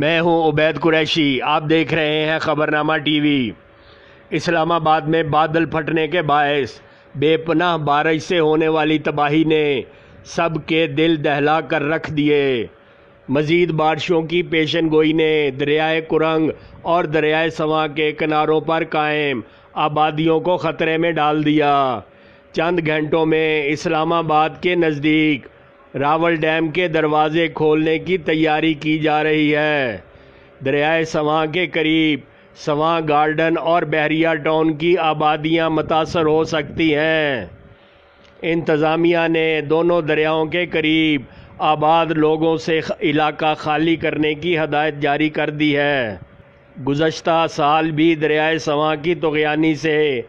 میں ہوں عبید قریشی، آپ دیکھ رہے ہیں خبرنامہ ٹی وی۔ اسلام آباد میں بادل پھٹنے کے باعث بے پناہ بارش سے ہونے والی تباہی نے سب کے دل دہلا کر رکھ دیے۔ مزید بارشوں کی پیشن گوئی نے دریائے کرنگ اور دریائے سواں کے کناروں پر قائم آبادیوں کو خطرے میں ڈال دیا۔ چند گھنٹوں میں اسلام آباد کے نزدیک راول ڈیم کے دروازے کھولنے کی تیاری کی جا رہی ہے۔ دریائے سواں کے قریب سواں گارڈن اور بحریہ ٹاؤن کی آبادیاں متاثر ہو سکتی ہیں۔ انتظامیہ نے دونوں دریاؤں کے قریب آباد لوگوں سے علاقہ خالی کرنے کی ہدایت جاری کر دی ہے۔ گزشتہ سال بھی دریائے سواں کی طغیانی سے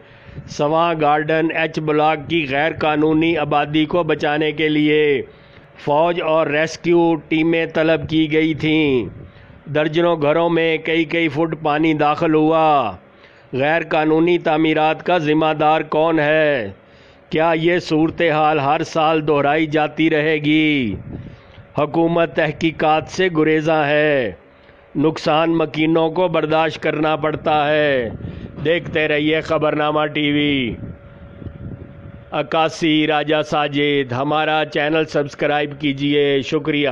سواں گارڈن ایچ بلاک کی غیر قانونی آبادی کو بچانے کے لیے فوج اور ریسکیو ٹیمیں طلب کی گئی تھیں۔ درجنوں گھروں میں کئی فٹ پانی داخل ہوا۔ غیر قانونی تعمیرات کا ذمہ دار کون ہے؟ کیا یہ صورتحال ہر سال دہرائی جاتی رہے گی؟ حکومت تحقیقات سے گریزاں ہے۔ نقصان مکینوں کو برداشت کرنا پڑتا ہے۔ دیکھتے رہیے خبرنامہ ٹی وی۔ عکاسی راجہ ساجد، ہمارا چینل سبسکرائب کیجئے، شکریہ۔